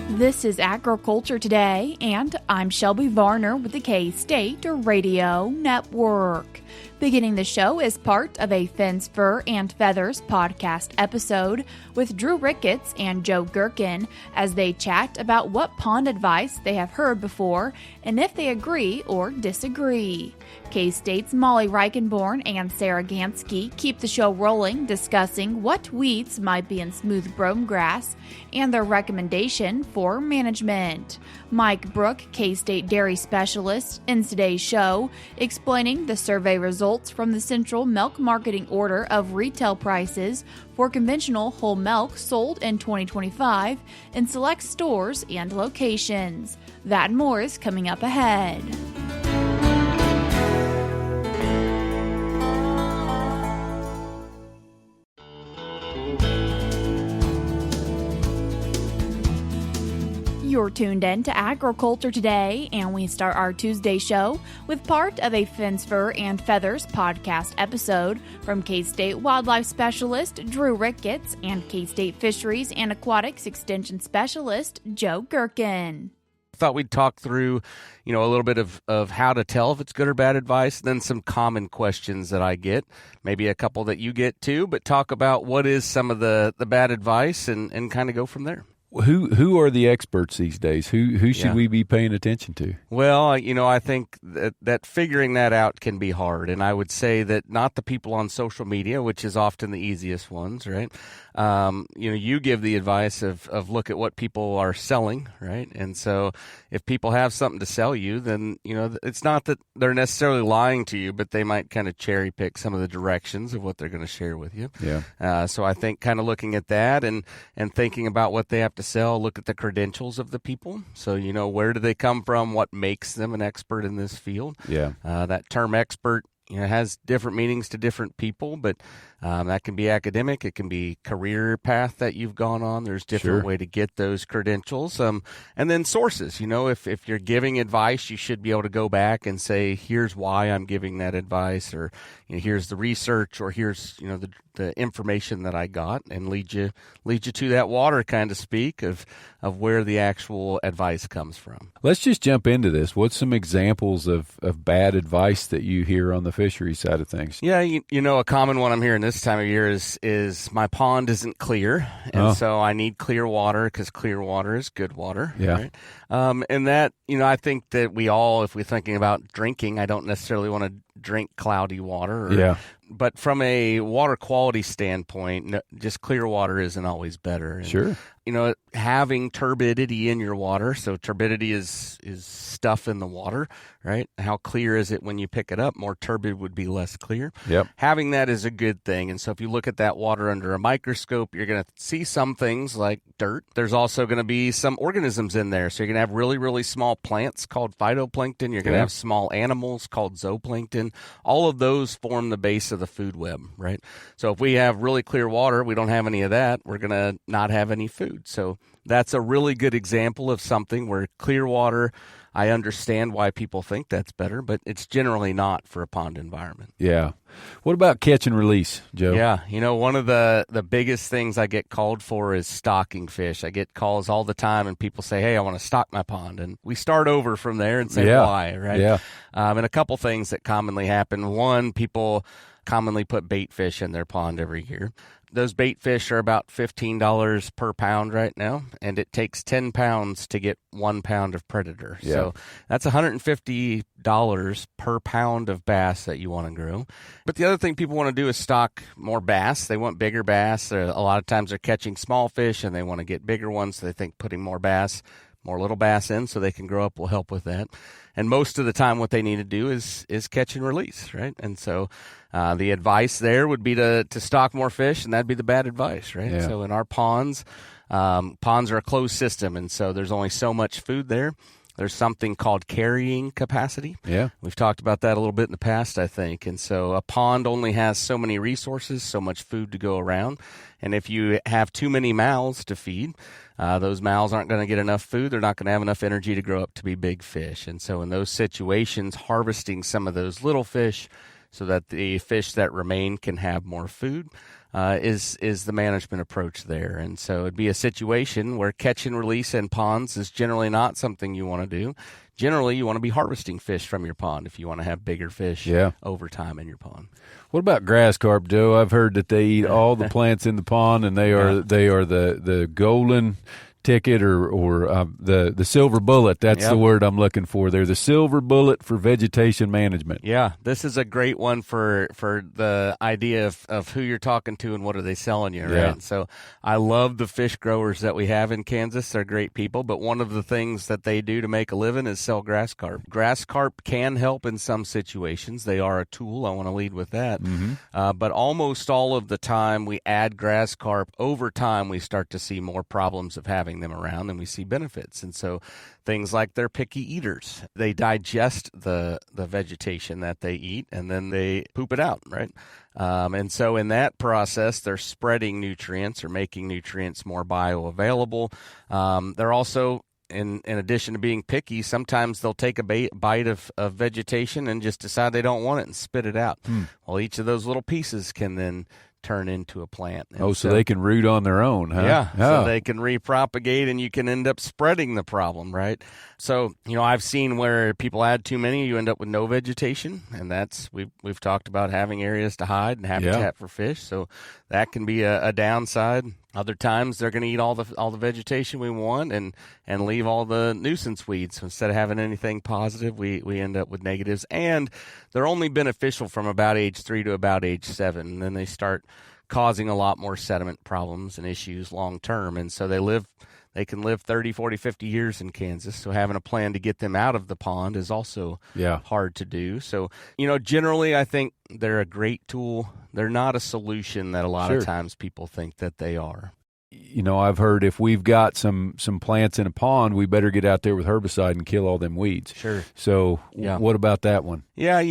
This is Agriculture Today, and I'm Shelby Varner with the K-State Radio Network. Beginning the show is part of a Fins, Fur, and Feathers podcast episode with Drew Ricketts and Joe Gerken as they chat about what pond advice they have heard before and if they agree or disagree. K-State's Molly Reichenborn and Sarah Ganske keep the show rolling, discussing what weeds might be in Smooth Bromegrass and their recommendation for management. Mike Brouk, K-State dairy specialist, ends today's show explaining the survey results from the Central Milk Marketing Order of retail prices for conventional whole milk sold in 2025 in select stores and locations. That and more is coming up ahead. You're tuned in to Agriculture Today, and we start our Tuesday show with part of a Fins, Fur, and Feathers podcast episode from K-State wildlife specialist Drew Ricketts and K-State fisheries and aquatics extension specialist Joe Gerken. Thought we'd talk through, a little bit of how to tell if it's good or bad advice, then some common questions that I get, maybe a couple that you get too, but talk about what is some of the bad advice and kind of go from there. Who are the experts these days? Who should we be paying attention to? Well, I think that figuring that out can be hard, and I would say that not the people on social media, which is often the easiest ones, right? You give the advice of look at what people are selling, right? And so if people have something to sell you, then it's not that they're necessarily lying to you, but they might kind of cherry pick some of the directions of what they're going to share with you. Yeah. So I think kind of looking at that and thinking about what they have to sell, look at the credentials of the people. So, where do they come from? What makes them an expert in this field? Yeah. That term expert, has different meanings to different people, but that can be academic. It can be career path that you've gone on. There's different way to get those credentials. And then sources, if you're giving advice, you should be able to go back and say, here's why I'm giving that advice, or here's the research, or here's, the information that I got, and lead you to that water, kind of speak, of where the actual advice comes from. Let's just jump into this. What's some examples of bad advice that you hear on the fishery side of things? Yeah, a common one I'm hearing this time of year is my pond isn't clear, and so I need clear water because clear water is good water. Yeah. Right? And that, I think that we all, if we're thinking about drinking, I don't necessarily want to drink cloudy water. But from a water quality standpoint, just clear water isn't always better. And, sure. Having turbidity in your water, so turbidity is stuff in the water, right? How clear is it when you pick it up? More turbid would be less clear. Yep. Having that is a good thing. And so if you look at that water under a microscope, you're going to see some things like dirt. There's also going to be some organisms in there. So you're going to have really, really small plants called phytoplankton. You're going to have small animals called zooplankton. All of those form the base of the food web, right? So if we have really clear water, we don't have any of that, we're going to not have any food. So that's a really good example of something where clear water, I understand why people think that's better, but it's generally not for a pond environment. Yeah. What about catch and release, Joe? Yeah. One of the biggest things I get called for is stocking fish. I get calls all the time, and people say, hey, I want to stock my pond. And we start over from there and say why, right? Yeah. And a couple things that commonly happen. One, people commonly put bait fish in their pond every year. Those bait fish are about $15 per pound right now, and it takes 10 pounds to get 1 pound of predator. Yeah. So that's $150 per pound of bass that you want to grow. But the other thing people want to do is stock more bass. They want bigger bass. A lot of times they're catching small fish, and they want to get bigger ones, so they think putting more little bass in so they can grow up will help with that. And most of the time what they need to do is catch and release, right? And so the advice there would be to stock more fish, and that'd be the bad advice, right? Yeah. So in our ponds are a closed system, and so there's only so much food there. There's something called carrying capacity. Yeah. We've talked about that a little bit in the past, I think. And so a pond only has so many resources, so much food to go around. And if you have too many mouths to feed, those mouths aren't going to get enough food. They're not going to have enough energy to grow up to be big fish. And so in those situations, harvesting some of those little fish so that the fish that remain can have more food. Is the management approach there. And so it'd be a situation where catch and release in ponds is generally not something you want to do. Generally, you want to be harvesting fish from your pond if you want to have bigger fish over time in your pond. What about grass carp, Joe? I've heard that they eat all the plants in the pond, and they are the golden ticket or the silver bullet. That's the word I'm looking for. They're the silver bullet for vegetation management. Yeah, this is a great one for the idea of who you're talking to and what are they selling you, right? Yeah. So I love the fish growers that we have in Kansas. They're great people, but one of the things that they do to make a living is sell grass carp. Grass carp can help in some situations. They are a tool. I want to lead with that. But almost all of the time we add grass carp, over time we start to see more problems of having them around and we see benefits. And so things like they're picky eaters. They digest the vegetation that they eat and then they poop it out, right? And so in that process, they're spreading nutrients or making nutrients more bioavailable. They're also, in addition to being picky, sometimes they'll take a bite of vegetation and just decide they don't want it and spit it out. Well, each of those little pieces can then turn into a plant. And so they can root on their own, huh? Yeah, so they can repropagate and you can end up spreading the problem, right? So, I've seen where people add too many, you end up with no vegetation, and that's, we've talked about having areas to hide and habitat for fish, so that can be a downside. Other times they're going to eat all the vegetation we want and leave all the nuisance weeds. So instead of having anything positive, we end up with negatives. And they're only beneficial from about age 3 to about age 7. And then they start causing a lot more sediment problems and issues long term. And so they can live 30, 40, 50 years in Kansas. So having a plan to get them out of the pond is also hard to do. So, generally I think they're a great tool. They're not a solution that a lot of times people think that they are. I've heard if we've got some plants in a pond, we better get out there with herbicide and kill all them weeds. Sure. So what about that one? Yeah,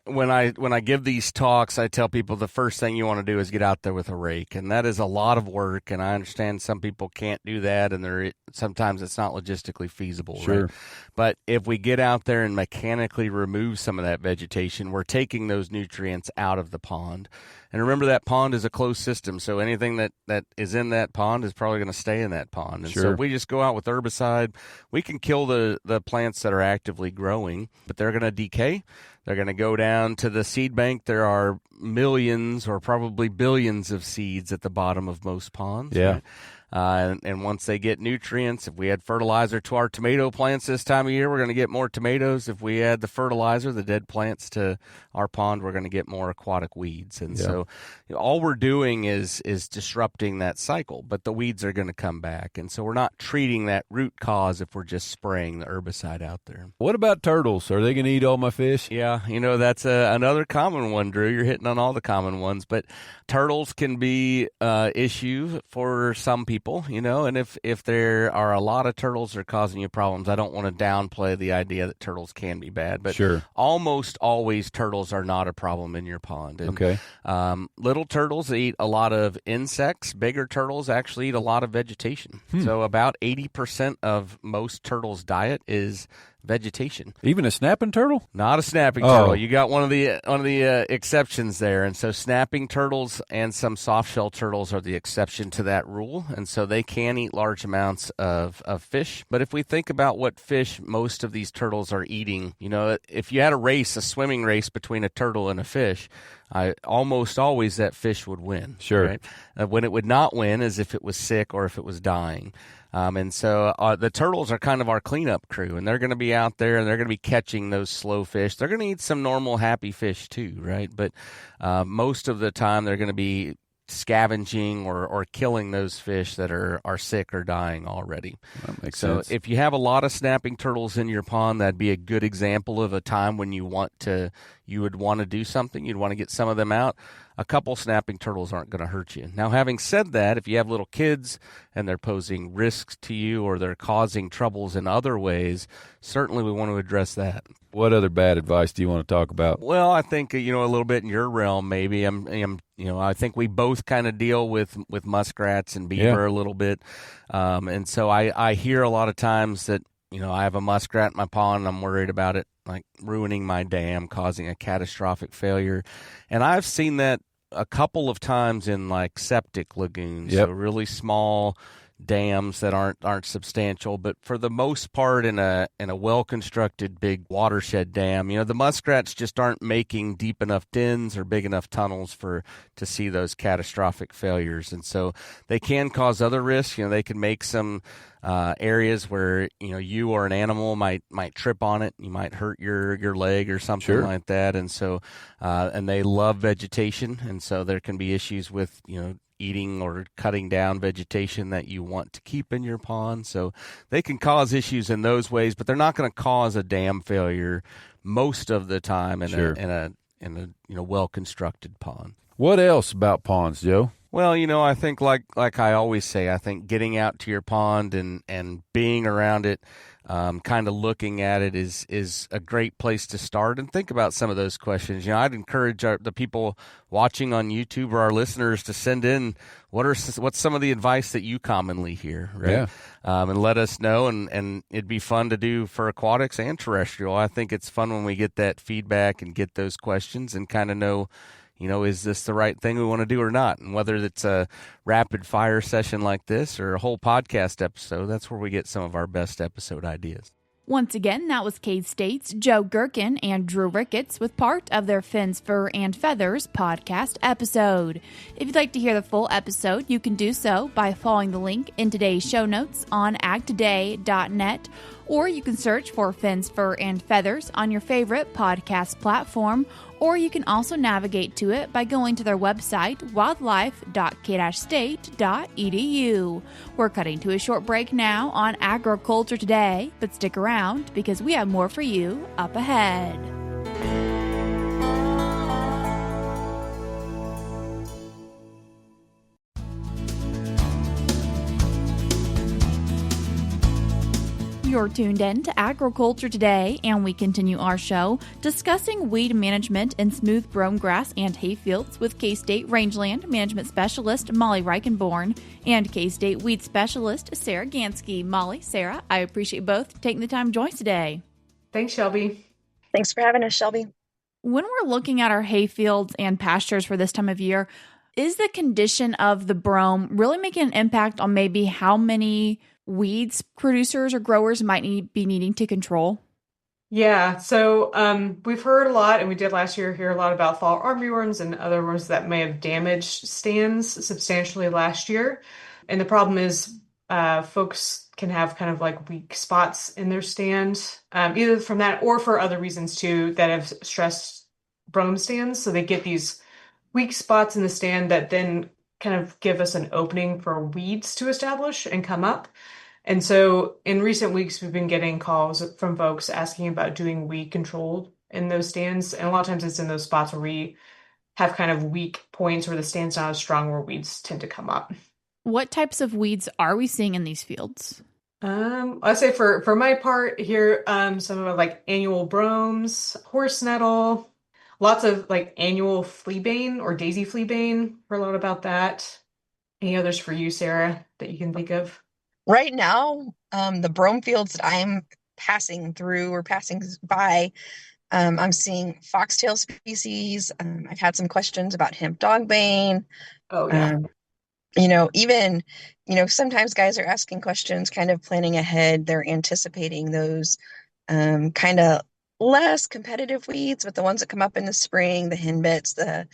when I give these talks, I tell people the first thing you want to do is get out there with a rake, and that is a lot of work, and I understand some people can't do that, and sometimes it's not logistically feasible. Sure. Right? But if we get out there and mechanically remove some of that vegetation, we're taking those nutrients out of the pond. And remember, that pond is a closed system, so anything that is in that pond is probably going to stay in that pond. And so if we just go out with herbicide, we can kill the plants that are actively growing, but they're going to decay. They're going to go down to the seed bank. There are millions or probably billions of seeds at the bottom of most ponds. Yeah. Right? And once they get nutrients, if we add fertilizer to our tomato plants this time of year, we're going to get more tomatoes. If we add the fertilizer, the dead plants to our pond, we're going to get more aquatic weeds. And so all we're doing is disrupting that cycle, but the weeds are going to come back. And so we're not treating that root cause if we're just spraying the herbicide out there. What about turtles? Are they going to eat all my fish? Yeah, that's another common one, Drew. You're hitting on all the common ones, but turtles can be an issue for some people. And if there are a lot of turtles that are causing you problems, I don't want to downplay the idea that turtles can be bad, but almost always turtles are not a problem in your pond. And, little turtles eat a lot of insects. Bigger turtles actually eat a lot of vegetation. So about 80% of most turtles' diet is vegetation. Even a snapping turtle? Not a snapping turtle. You got one of the exceptions there. And so snapping turtles and some soft-shell turtles are the exception to that rule. And so they can eat large amounts of fish. But if we think about what fish most of these turtles are eating, if you had a swimming race between a turtle and a fish, almost always that fish would win. Sure. Right? When it would not win is if it was sick or if it was dying. And so the turtles are kind of our cleanup crew, and they're going to be out there, and they're going to be catching those slow fish. They're going to eat some normal, happy fish too, right? But most of the time they're going to be scavenging or killing those fish that are sick or dying already. That makes sense. So if you have a lot of snapping turtles in your pond, that'd be a good example of a time when you would want to do something. You'd want to get some of them out. A couple snapping turtles aren't going to hurt you. Now, having said that, if you have little kids and they're posing risks to you or they're causing troubles in other ways, certainly we want to address that. What other bad advice do you want to talk about? Well, I think, a little bit in your realm, maybe. I think we both kind of deal with muskrats and beaver a little bit. And so I hear a lot of times that, I have a muskrat in my pond and I'm worried about it. like ruining my dam, causing a catastrophic failure. And I've seen that a couple of times in like septic lagoons, so really small dams that aren't substantial, but for the most part in a well-constructed big watershed dam, the muskrats just aren't making deep enough dens or big enough tunnels to see those catastrophic failures. And so they can cause other risks. They can make some areas where you or an animal might trip on it. You might hurt your leg or something like that. And so and they love vegetation, and so there can be issues with eating or cutting down vegetation that you want to keep in your pond. So they can cause issues in those ways, but they're not going to cause a dam failure most of the time in a well-constructed pond. What else about ponds, Joe? Well, I think like I always say, I think getting out to your pond and being around it, kind of looking at it is a great place to start and think about some of those questions. I'd encourage the people watching on YouTube or our listeners to send in what's some of the advice that you commonly hear, right? Yeah. And let us know, and it'd be fun to do for aquatics and terrestrial. I think it's fun when we get that feedback and get those questions and kind of know, is this the right thing we want to do or not? And whether it's a rapid fire session like this or a whole podcast episode, that's where we get some of our best episode ideas. Once again, that was K-State's Joe Gerken and Drew Ricketts with part of their Fins, Fur, and Feathers podcast episode. If you'd like to hear the full episode, you can do so by following the link in today's show notes on agtoday.net, or you can search for Fins, Fur, and Feathers on your favorite podcast platform, or you can also navigate to it by going to their website, wildlife.k-state.edu. We're cutting to a short break now on Agriculture Today, but stick around because we have more for you up ahead. You're tuned in to Agriculture Today, and we continue our show discussing weed management in Smooth Bromegrass and Hayfields with K-State Rangeland Management Specialist Molly Reichenborn and K-State Weed Specialist Sarah Ganske. Molly, Sarah, I appreciate both taking the time to join us today. Thanks, Shelby. Thanks for having us, Shelby. When we're looking at our hayfields and pastures for this time of year, is the condition of the brome really making an impact on maybe how many weeds producers or growers might be needing to control? Yeah, so we've heard a lot, and we did last year hear a lot about fall armyworms and other worms that may have damaged stands substantially last year. And the problem is folks can have kind of like weak spots in their stand, either from that or for other reasons too that have stressed brome stands. So they get these weak spots in the stand that then kind of give us an opening for weeds to establish and come up. And so in recent weeks, we've been getting calls from folks asking about doing weed control in those stands. And a lot of times it's in those spots where we have kind of weak points where the stand's not as strong, where weeds tend to come up. What types of weeds are we seeing in these fields? I'd say for my part here, some of like annual bromes, horse nettle, lots of like annual fleabane or daisy fleabane. Heard a lot about that. Any others for you, Sarah, that you can think of? Right now, the brome fields that I'm passing through or passing by, I'm seeing foxtail species. I've had some questions about hemp dogbane. Oh, yeah. Even, sometimes guys are asking questions, kind of planning ahead. They're anticipating those kind of less competitive weeds, but the ones that come up in the spring, the henbits, the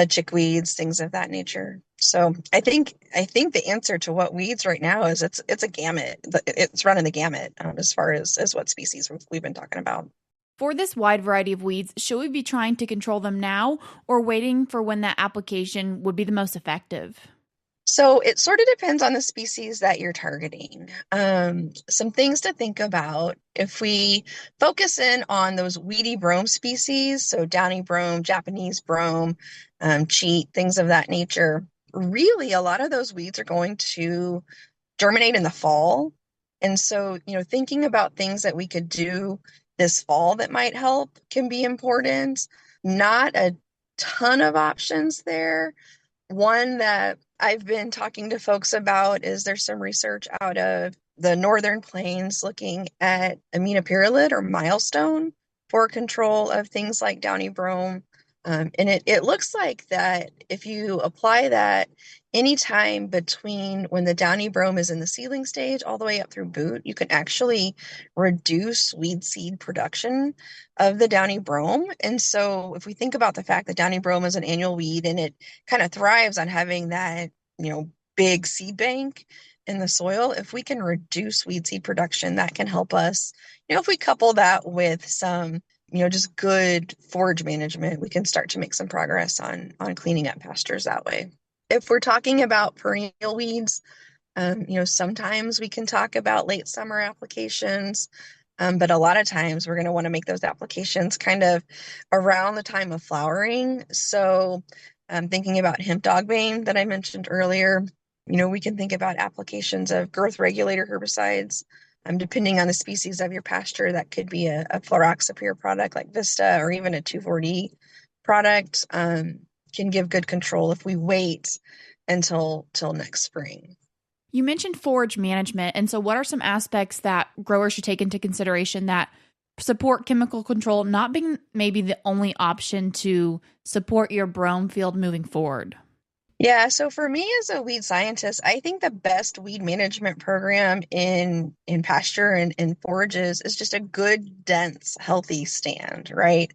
chickweeds, things of that nature. So I think the answer to what weeds right now is it's a gamut. It's running the gamut as far as what species we've been talking about. For this wide variety of weeds, should we be trying to control them now or waiting for when that application would be the most effective? So it sort of depends on the species that you're targeting. Some things to think about if we focus in on those weedy brome species, so downy brome, Japanese brome, cheat, things of that nature. Really, a lot of those weeds are going to germinate in the fall. And so, thinking about things that we could do this fall that might help can be important. Not a ton of options there. One that I've been talking to folks about is there's some research out of the Northern Plains looking at aminopyrrolid or milestone for control of things like downy brome. And it looks like that if you apply that anytime between when the downy brome is in the seedling stage all the way up through boot, you can actually reduce weed seed production of the downy brome. And so if we think about the fact that downy brome is an annual weed and it kind of thrives on having that, big seed bank in the soil, if we can reduce weed seed production, that can help us. If we couple that with some just good forage management, we can start to make some progress on cleaning up pastures that way. If we're talking about perennial weeds, sometimes we can talk about late summer applications, but a lot of times we're going to want to make those applications kind of around the time of flowering. So thinking about hemp dogbane that I mentioned earlier, we can think about applications of growth regulator herbicides. Depending on the species of your pasture, that could be a fluroxapyr product like Vista, or even a 2,4-D product, can give good control if we wait until next spring. You mentioned forage management, and so what are some aspects that growers should take into consideration that support chemical control not being maybe the only option to support your brome field moving forward? Yeah, so for me as a weed scientist, I think the best weed management program in pasture and forages is just a good, dense, healthy stand, right?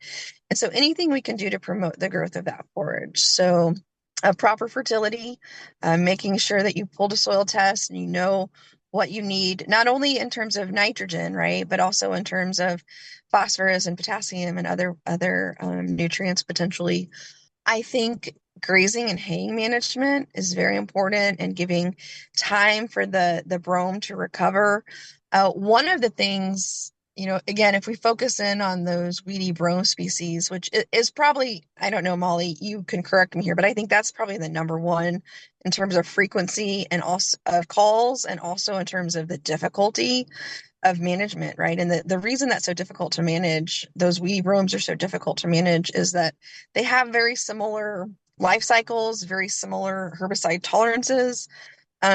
And so anything we can do to promote the growth of that forage. So proper fertility, making sure that you pulled a soil test and you know what you need, not only in terms of nitrogen, right, but also in terms of phosphorus and potassium and other nutrients potentially. I think grazing and haying management is very important, and giving time for the brome to recover. One of the things, again, if we focus in on those weedy brome species, which is probably, I don't know, Molly, you can correct me here, but I think that's probably the number one in terms of frequency and also of calls, and also in terms of the difficulty of management, right? And the reason that's so difficult to manage, those weedy bromes are so difficult to manage, is that they have very similar life cycles, very similar herbicide tolerances.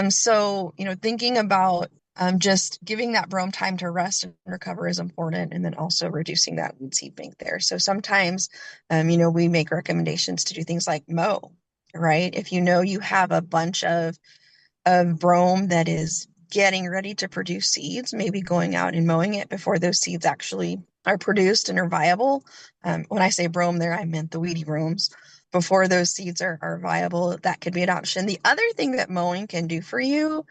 So, thinking about just giving that brome time to rest and recover is important, and then also reducing that weed seed bank there. So sometimes, we make recommendations to do things like mow, right? If you have a bunch of brome that is getting ready to produce seeds, maybe going out and mowing it before those seeds actually are produced and are viable. When I say brome there, I meant the weedy bromes. Before those seeds are viable, that could be an option. The other thing that mowing can do for you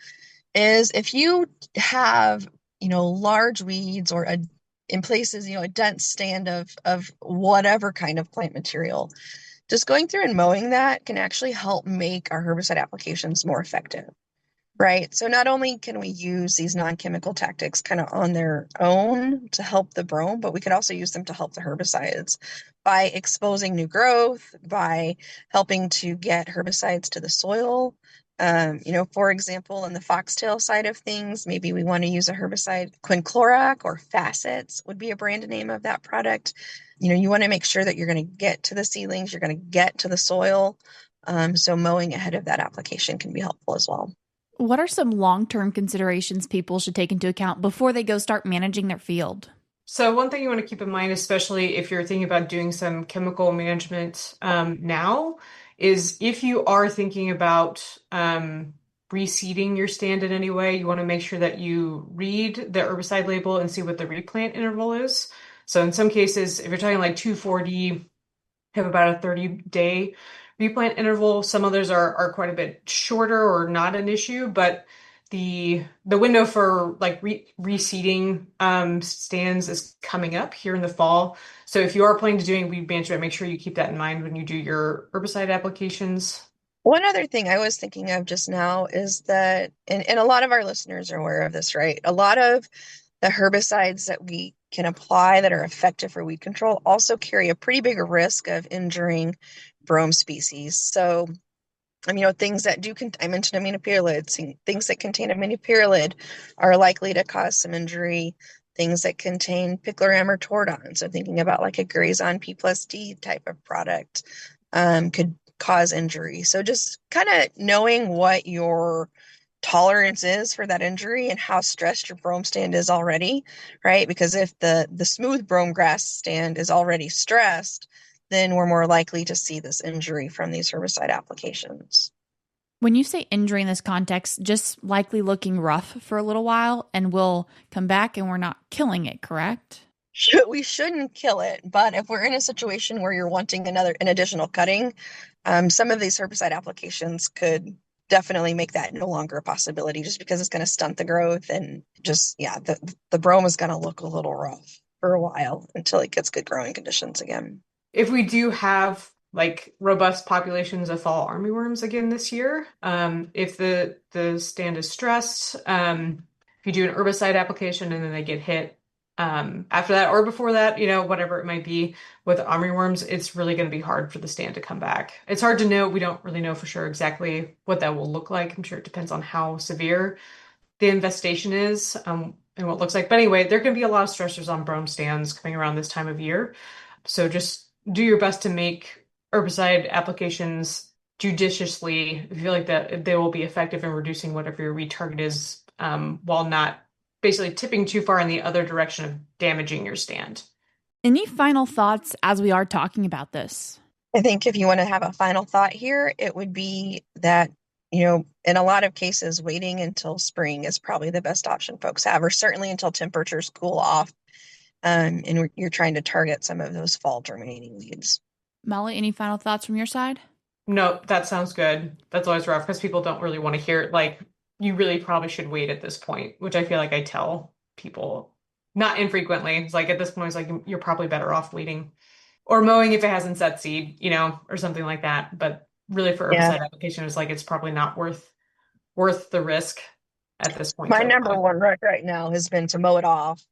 is if you have, large weeds or in places, a dense stand of whatever kind of plant material, just going through and mowing that can actually help make our herbicide applications more effective. Right. So not only can we use these non-chemical tactics kind of on their own to help the brome, but we could also use them to help the herbicides by exposing new growth, by helping to get herbicides to the soil. For example, in the foxtail side of things, maybe we want to use a herbicide, quinclorac or facets would be a brand name of that product. You want to make sure that you're going to get to the seedlings, you're going to get to the soil. So mowing ahead of that application can be helpful as well. What are some long-term considerations people should take into account before they go start managing their field? So one thing you want to keep in mind, especially if you're thinking about doing some chemical management now, is if you are thinking about reseeding your stand in any way, you want to make sure that you read the herbicide label and see what the replant interval is. So in some cases, if you're talking like 2,4-D, have about a 30-day replant interval. Some others are quite a bit shorter or not an issue, but the window for like reseeding stands is coming up here in the fall. So if you are planning to doing weed management, make sure you keep that in mind when you do your herbicide applications. One other thing I was thinking of just now is that, and a lot of our listeners are aware of this, right? A lot of the herbicides that we can apply that are effective for weed control also carry a pretty big risk of injuring brome species. So, things that I mentioned aminopyralids, things that contain aminopyralid are likely to cause some injury. Things that contain picloram or tordon, so thinking about like a Grazon P+D type of product, could cause injury. So just kind of knowing what your tolerance is for that injury and how stressed your brome stand is already, right? Because if the smooth bromegrass stand is already stressed, then we're more likely to see this injury from these herbicide applications. When you say injury in this context, just likely looking rough for a little while and we'll come back and we're not killing it, correct? We shouldn't kill it, but if we're in a situation where you're wanting an additional cutting, some of these herbicide applications could definitely make that no longer a possibility, just because it's going to stunt the growth and just, the brome is going to look a little rough for a while until it gets good growing conditions again. If we do have like robust populations of fall armyworms again this year, if the stand is stressed, if you do an herbicide application and then they get hit after that or before that, whatever it might be with armyworms, it's really going to be hard for the stand to come back. It's hard to know. We don't really know for sure exactly what that will look like. I'm sure it depends on how severe the infestation is and what it looks like. But anyway, there can be a lot of stressors on brome stands coming around this time of year. So just do your best to make herbicide applications judiciously if you feel like that they will be effective in reducing whatever your weed target is, while not basically tipping too far in the other direction of damaging your stand. Any final thoughts as we are talking about this? I think if you want to have a final thought here, it would be that, in a lot of cases, waiting until spring is probably the best option folks have, or certainly until temperatures cool off, and you're trying to target some of those fall germinating weeds. Molly, any final thoughts from your side? No, that sounds good. That's always rough because people don't really want to hear it. Like, you really probably should wait at this point, which I feel like I tell people not infrequently. It's like at this point, it's like you're probably better off waiting or mowing if it hasn't set seed, or something like that. But really for herbicide application, it's like it's probably not worth the risk at this point. My number one right now has been to mow it off.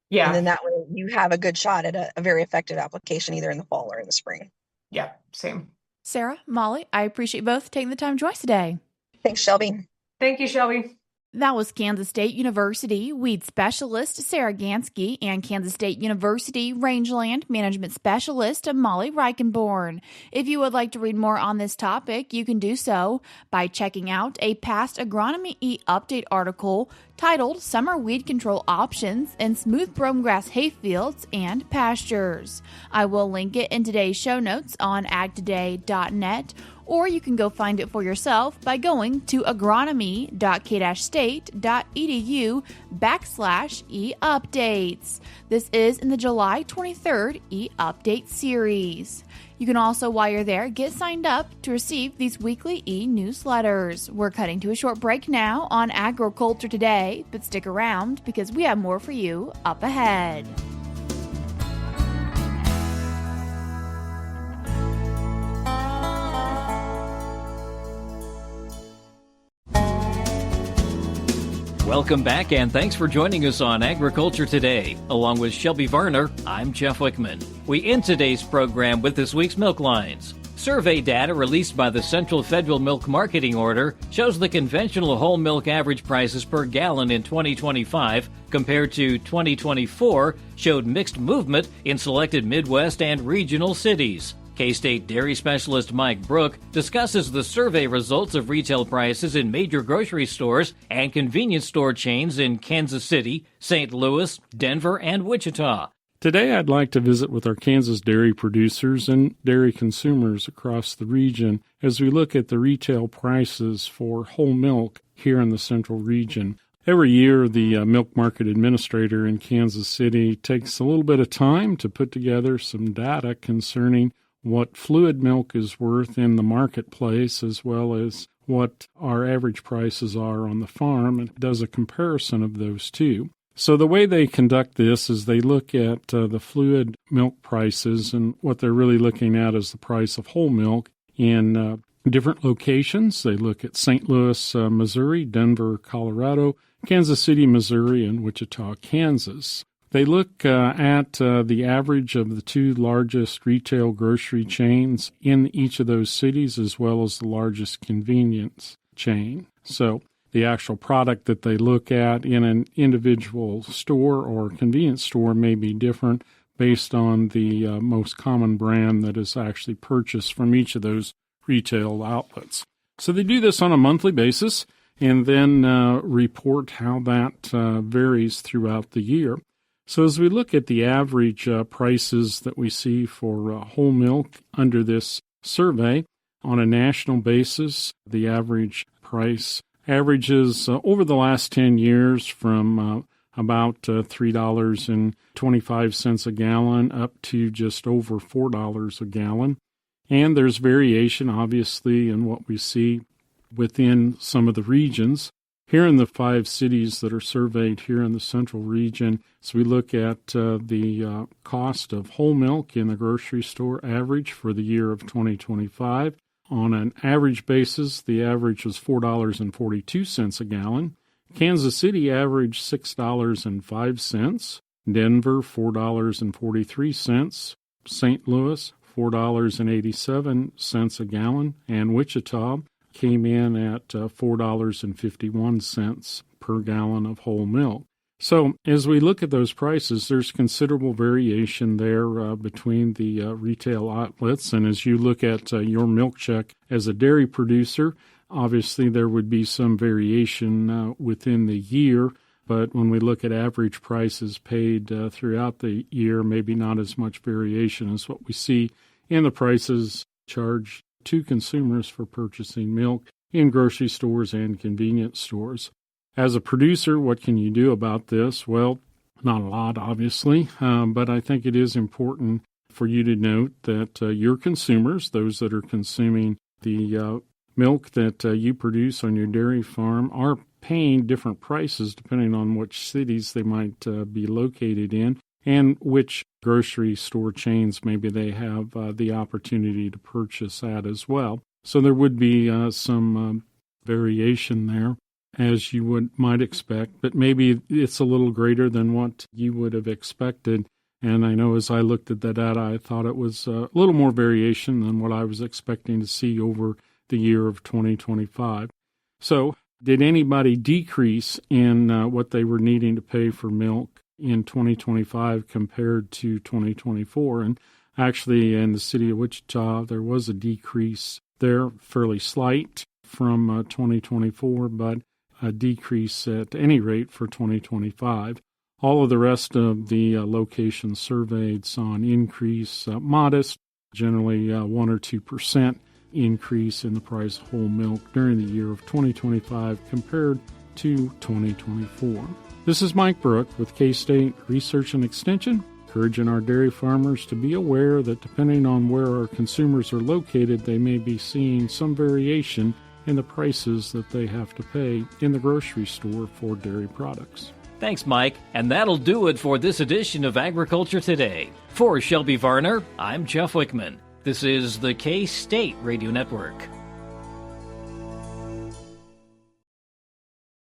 Yeah. And then that way you have a good shot at a very effective application either in the fall or in the spring. Yeah, same. Sarah, Molly, I appreciate both taking the time to join us today. Thanks, Shelby. Thank you, Shelby. That was Kansas State University weed specialist Sarah Ganske and Kansas State University rangeland management specialist Molly Reichenborn. If you would like to read more on this topic, you can do so by checking out a past Agronomy E-Update article titled Summer Weed Control Options in Smooth Bromegrass Hayfields and Pastures. I will link it in today's show notes on agtoday.net, or you can go find it for yourself by going to agronomy.k-state.edu/e-updates. This is in the July 23rd e-update series. You can also, while you're there, get signed up to receive these weekly e-newsletters. We're cutting to a short break now on Agriculture Today, but stick around because we have more for you up ahead. Welcome back, and thanks for joining us on Agriculture Today. Along with Shelby Varner, I'm Jeff Wickman. We end today's program with this week's milk lines. Survey data released by the Central Federal Milk Marketing Order shows the conventional whole milk average prices per gallon in 2025 compared to 2024 showed mixed movement in selected Midwest and regional cities. K-State dairy specialist Mike Brouk discusses the survey results of retail prices in major grocery stores and convenience store chains in Kansas City, St. Louis, Denver, and Wichita. Today I'd like to visit with our Kansas dairy producers and dairy consumers across the region as we look at the retail prices for whole milk here in the central region. Every year, the Milk Market Administrator in Kansas City takes a little bit of time to put together some data concerning what fluid milk is worth in the marketplace, as well as what our average prices are on the farm, and does a comparison of those two. So the way they conduct this is they look at the fluid milk prices, and what they're really looking at is the price of whole milk in different locations. They look at St. Louis, Missouri, Denver, Colorado, Kansas City, Missouri, and Wichita, Kansas. They look at the average of the two largest retail grocery chains in each of those cities, as well as the largest convenience chain. So the actual product that they look at in an individual store or convenience store may be different based on the most common brand that is actually purchased from each of those retail outlets. So they do this on a monthly basis, and then report how that varies throughout the year. So as we look at the average prices that we see for whole milk under this survey, on a national basis, the average price averages over the last 10 years from about $3.25 a gallon up to just over $4 a gallon. And there's variation, obviously, in what we see within some of the regions. Here in the 5 cities that are surveyed here in the central region, as we look at the cost of whole milk in the grocery store average for the year of 2025, on an average basis, the average was $4.42 a gallon. Kansas City averaged $6.05. Denver, $4.43. St. Louis, $4.87 a gallon. And Wichita came in at $4.51 per gallon of whole milk. So as we look at those prices, there's considerable variation there between the retail outlets. And as you look at your milk check as a dairy producer, obviously there would be some variation within the year. But when we look at average prices paid throughout the year, maybe not as much variation as what we see in the prices charged to consumers for purchasing milk in grocery stores and convenience stores. As a producer, what can you do about this? Well, not a lot, obviously, but I think it is important for you to note that your consumers, those that are consuming the milk that you produce on your dairy farm, are paying different prices depending on which cities they might be located in and which grocery store chains maybe they have the opportunity to purchase at as well. So there would be some variation there, as you might expect, but maybe it's a little greater than what you would have expected. And I know as I looked at the data, I thought it was a little more variation than what I was expecting to see over the year of 2025. So did anybody decrease in what they were needing to pay for milk in 2025 compared to 2024? And actually, in the city of Wichita, there was a decrease there, fairly slight from 2024, but a decrease at any rate for 2025. All of the rest of the locations surveyed saw an increase, modest, generally 1 or 2% increase in the price of whole milk during the year of 2025 compared to 2024. This is Mike Brouk with K-State Research and Extension, encouraging our dairy farmers to be aware that depending on where our consumers are located, they may be seeing some variation in the prices that they have to pay in the grocery store for dairy products. Thanks, Mike. And that'll do it for this edition of Agriculture Today. For Shelby Varner, I'm Jeff Wickman. This is the K-State Radio Network.